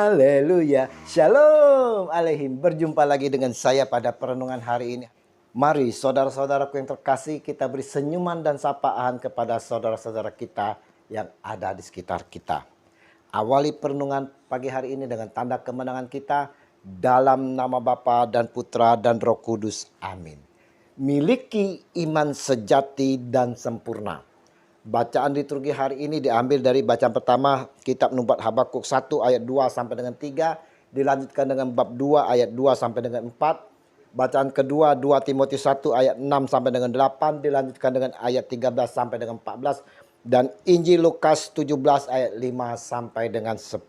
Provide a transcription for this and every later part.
Haleluya. Shalom aleihim. Berjumpa lagi dengan saya pada perenungan hari ini. Mari saudara-saudaraku yang terkasih, kita beri senyuman dan sapaan kepada saudara-saudara kita yang ada di sekitar kita. Awali perenungan pagi hari ini dengan tanda kemenangan kita dalam nama Bapa dan Putra dan Roh Kudus. Amin. Miliki iman sejati dan sempurna. Bacaan liturgi hari ini diambil dari bacaan pertama kitab Nubuat Habakuk 1 ayat 2 sampai dengan 3. Dilanjutkan dengan bab 2 ayat 2 sampai dengan 4. Bacaan kedua 2 Timotius 1 ayat 6 sampai dengan 8. Dilanjutkan dengan ayat 13 sampai dengan 14. Dan Injil Lukas 17 ayat 5 sampai dengan 10.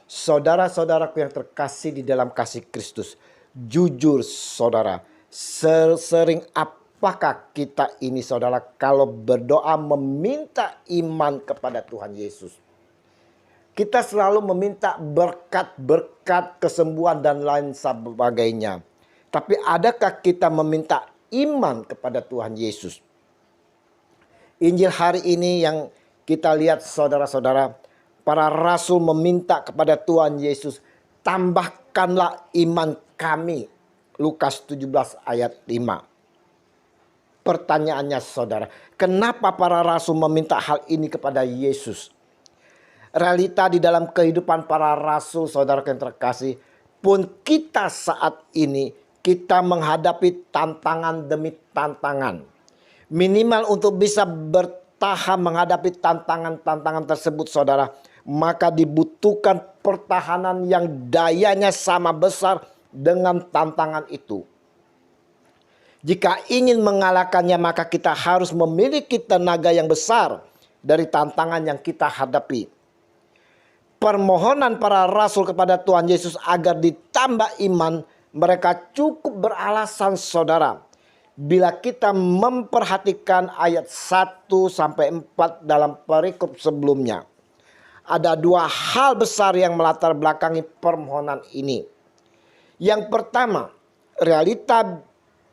Saudara-saudaraku yang terkasih di dalam kasih Kristus. Jujur saudara, sering apakah kita ini saudara kalau berdoa meminta iman kepada Tuhan Yesus? Kita selalu meminta berkat-berkat, kesembuhan dan lain sebagainya. Tapi adakah kita meminta iman kepada Tuhan Yesus? Injil hari ini yang kita lihat saudara-saudara, para rasul meminta kepada Tuhan Yesus, tambahkanlah iman kami. Lukas 17 ayat 5. Pertanyaannya saudara, kenapa para rasul meminta hal ini kepada Yesus? Realita di dalam kehidupan para rasul saudara yang terkasih, pun kita saat ini kita menghadapi tantangan demi tantangan. Minimal untuk bisa bertahan menghadapi tantangan-tantangan tersebut saudara, maka dibutuhkan pertahanan yang dayanya sama besar dengan tantangan itu. Jika ingin mengalahkannya, maka kita harus memiliki tenaga yang besar dari tantangan yang kita hadapi. Permohonan para rasul kepada Tuhan Yesus agar ditambah iman, mereka cukup beralasan saudara. Bila kita memperhatikan ayat 1 sampai 4 dalam perikop sebelumnya. Ada dua hal besar yang melatar belakangi permohonan ini. Yang pertama, realita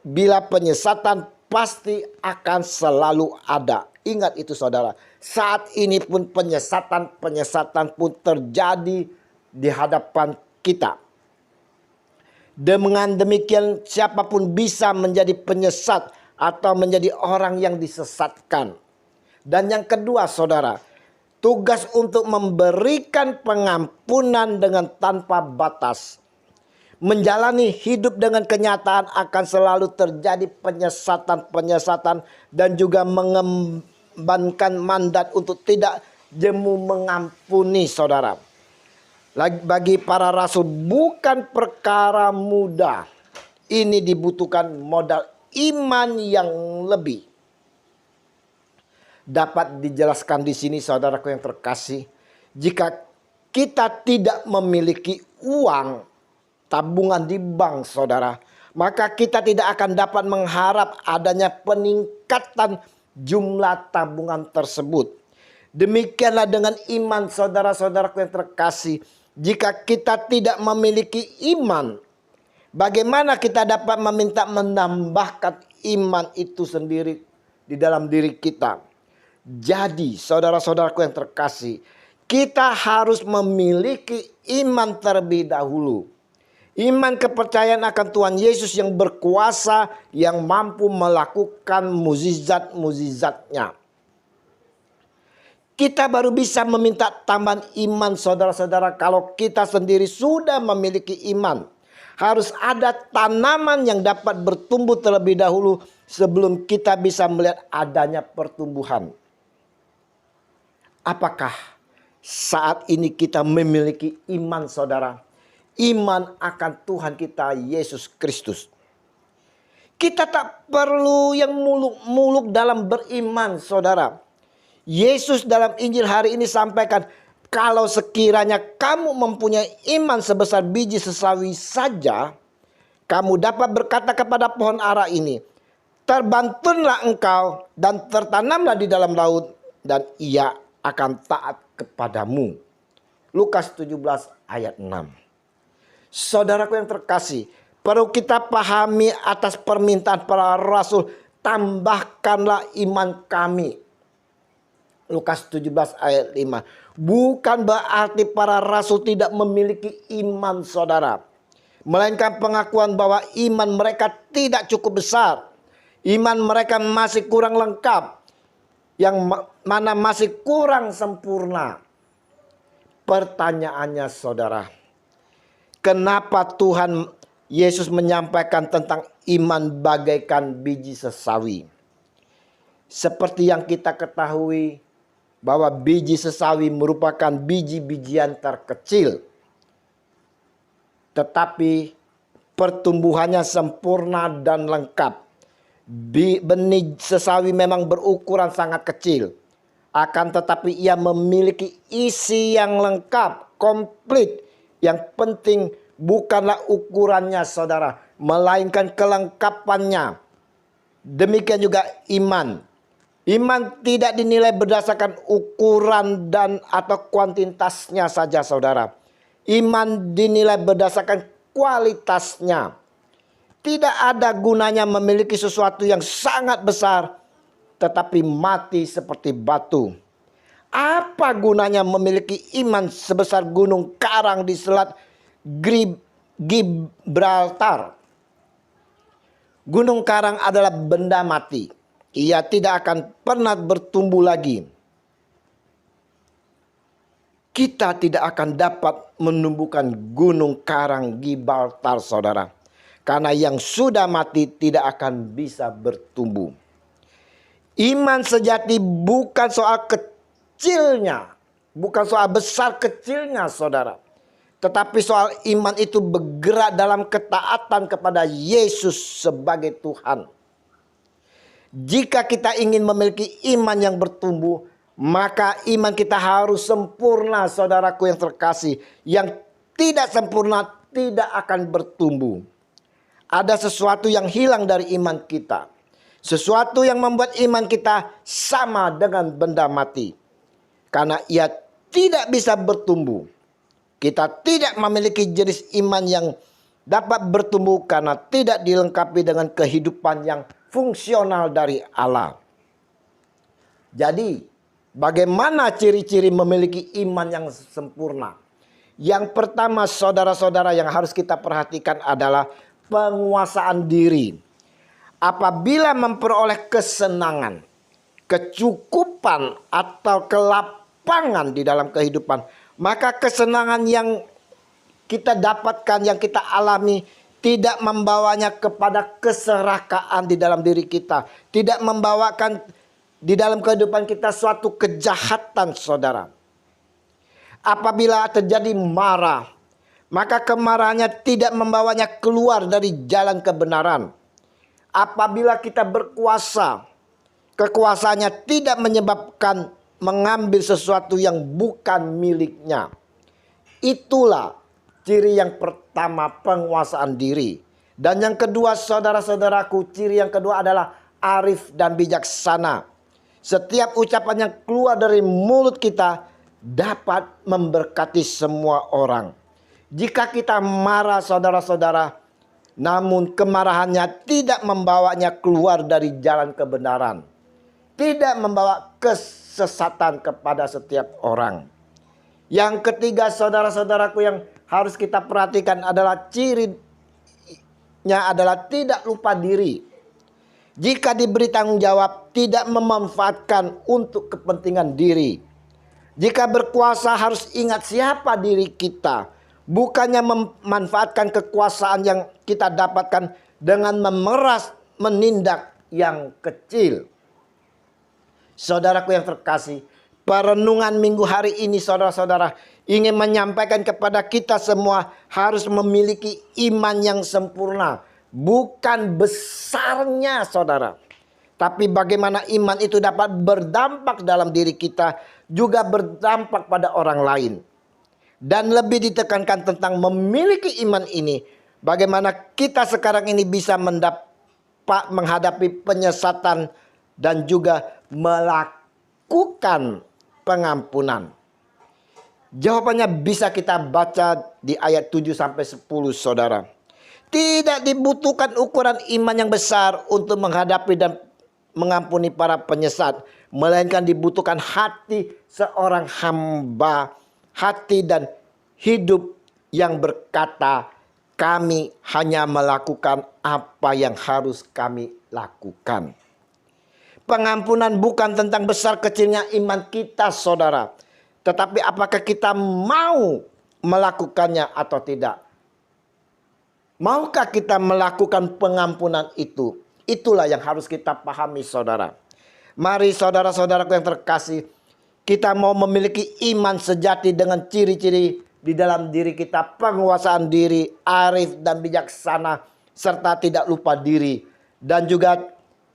bila penyesatan pasti akan selalu ada. Ingat itu saudara. Saat ini pun penyesatan pun terjadi di hadapan kita. Dengan demikian siapapun bisa menjadi penyesat atau menjadi orang yang disesatkan. Dan yang kedua saudara, tugas untuk memberikan pengampunan dengan tanpa batas. Menjalani hidup dengan kenyataan akan selalu terjadi penyesatan dan juga mengembankan mandat untuk tidak jemu mengampuni saudara. Bagi para rasul bukan perkara mudah. Ini dibutuhkan modal iman yang lebih. Dapat dijelaskan di sini saudaraku yang terkasih, jika kita tidak memiliki uang tabungan di bank saudara, maka kita tidak akan dapat mengharap adanya peningkatan jumlah tabungan tersebut. Demikianlah dengan iman saudara-saudaraku yang terkasih. Jika kita tidak memiliki iman, bagaimana kita dapat meminta menambahkan iman itu sendiri di dalam diri kita? Jadi saudara-saudaraku yang terkasih, kita harus memiliki iman terlebih dahulu. Iman kepercayaan akan Tuhan Yesus yang berkuasa, yang mampu melakukan mukjizat-mukjizatnya. Kita baru bisa meminta tambahan iman saudara-saudara kalau kita sendiri sudah memiliki iman. Harus ada tanaman yang dapat bertumbuh terlebih dahulu sebelum kita bisa melihat adanya pertumbuhan. Apakah saat ini kita memiliki iman saudara? Iman akan Tuhan kita Yesus Kristus. Kita tak perlu yang muluk-muluk dalam beriman saudara. Yesus dalam Injil hari ini sampaikan, kalau sekiranya kamu mempunyai iman sebesar biji sesawi saja, kamu dapat berkata kepada pohon ara ini, terbantunlah engkau dan tertanamlah di dalam laut, dan ia akan taat kepadamu. Lukas 17 ayat 6. Saudaraku yang terkasih, perlu kita pahami atas permintaan para rasul, tambahkanlah iman kami. Lukas 17 ayat 5. Bukan berarti para rasul tidak memiliki iman, saudara. Melainkan pengakuan bahwa iman mereka tidak cukup besar. Iman mereka masih kurang lengkap. Yang mana masih kurang sempurna. Pertanyaannya, saudara, kenapa Tuhan Yesus menyampaikan tentang iman bagaikan biji sesawi? Seperti yang kita ketahui bahwa biji sesawi merupakan biji-bijian terkecil. Tetapi pertumbuhannya sempurna dan lengkap. Benih sesawi memang berukuran sangat kecil. Akan tetapi ia memiliki isi yang lengkap, komplit. Yang penting bukanlah ukurannya, saudara, melainkan kelengkapannya. Demikian juga iman. Iman tidak dinilai berdasarkan ukuran dan atau kuantitasnya saja, saudara. Iman dinilai berdasarkan kualitasnya. Tidak ada gunanya memiliki sesuatu yang sangat besar tetapi mati seperti batu. Apa gunanya memiliki iman sebesar gunung karang di selat Gibraltar? Gunung karang adalah benda mati. Ia tidak akan pernah bertumbuh lagi. Kita tidak akan dapat menumbuhkan gunung karang Gibraltar, saudara. Karena yang sudah mati tidak akan bisa bertumbuh. Iman sejati bukan soal kecilnya. Bukan soal besar kecilnya, saudara. Tetapi soal iman itu bergerak dalam ketaatan kepada Yesus sebagai Tuhan. Jika kita ingin memiliki iman yang bertumbuh, maka iman kita harus sempurna, saudaraku yang terkasih. Yang tidak sempurna tidak akan bertumbuh. Ada sesuatu yang hilang dari iman kita. Sesuatu yang membuat iman kita sama dengan benda mati. Karena ia tidak bisa bertumbuh. Kita tidak memiliki jenis iman yang dapat bertumbuh karena tidak dilengkapi dengan kehidupan yang fungsional dari Allah. Jadi, bagaimana ciri-ciri memiliki iman yang sempurna? Yang pertama, saudara-saudara, yang harus kita perhatikan adalah penguasaan diri. Apabila memperoleh kesenangan, kecukupan atau kelapangan di dalam kehidupan, maka kesenangan yang kita dapatkan, yang kita alami, tidak membawanya kepada keserakaan di dalam diri kita. Tidak membawakan di dalam kehidupan kita suatu kejahatan, saudara. Apabila terjadi marah, maka kemarahannya tidak membawanya keluar dari jalan kebenaran. Apabila kita berkuasa, kekuasaannya tidak menyebabkan mengambil sesuatu yang bukan miliknya. Itulah ciri yang pertama, penguasaan diri. Dan yang kedua, saudara-saudaraku, ciri yang kedua adalah arif dan bijaksana. Setiap ucapan yang keluar dari mulut kita dapat memberkati semua orang. Jika kita marah, saudara-saudara, namun kemarahannya tidak membawanya keluar dari jalan kebenaran. Tidak membawa kesesatan kepada setiap orang. Yang ketiga, saudara-saudaraku, yang harus kita perhatikan adalah cirinya adalah tidak lupa diri. Jika diberi tanggung jawab, tidak memanfaatkan untuk kepentingan diri. Jika berkuasa harus ingat siapa diri kita. Bukannya memanfaatkan kekuasaan yang kita dapatkan dengan memeras menindak yang kecil. Saudaraku yang terkasih, perenungan minggu hari ini, saudara-saudara, ingin menyampaikan kepada kita semua harus memiliki iman yang sempurna. Bukan besarnya, saudara. Tapi bagaimana iman itu dapat berdampak dalam diri kita, juga berdampak pada orang lain. Dan lebih ditekankan tentang memiliki iman ini, bagaimana kita sekarang ini bisa menghadapi penyesatan dan juga melakukan pengampunan. Jawabannya bisa kita baca di ayat 7-10, saudara. Tidak dibutuhkan ukuran iman yang besar untuk menghadapi dan mengampuni para penyesat. melainkan dibutuhkan hati seorang hamba, hati dan hidup yang berkata, kami hanya melakukan apa yang harus kami lakukan. Pengampunan bukan tentang besar kecilnya iman kita, saudara, tetapi apakah kita mau melakukannya atau tidak. Maukah kita melakukan pengampunan itu? Itulah yang harus kita pahami, saudara. Mari saudara-saudaraku yang terkasih, kita mau memiliki iman sejati dengan ciri-ciri di dalam diri kita. Penguasaan diri, arif dan bijaksana, serta tidak lupa diri. Dan juga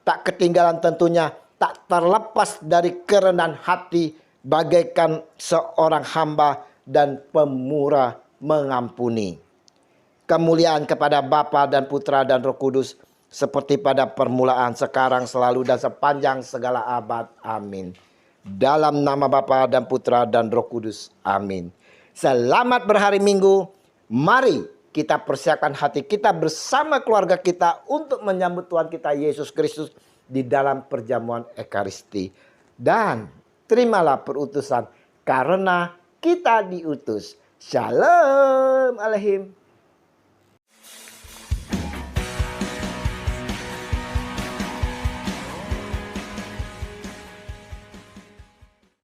tak ketinggalan tentunya, tak terlepas dari kerendahan hati, bagaikan seorang hamba dan pemurah mengampuni. Kemuliaan kepada Bapa dan Putra dan Roh Kudus, seperti pada permulaan, sekarang, selalu, dan sepanjang segala abad. Amin. Dalam nama Bapa dan Putra dan Roh Kudus. Amin. Selamat berhari Minggu. Mari kita persiapkan hati kita bersama keluarga kita untuk menyambut Tuhan kita Yesus Kristus di dalam perjamuan Ekaristi. Dan terimalah perutusan karena kita diutus. Shalom Aleihim.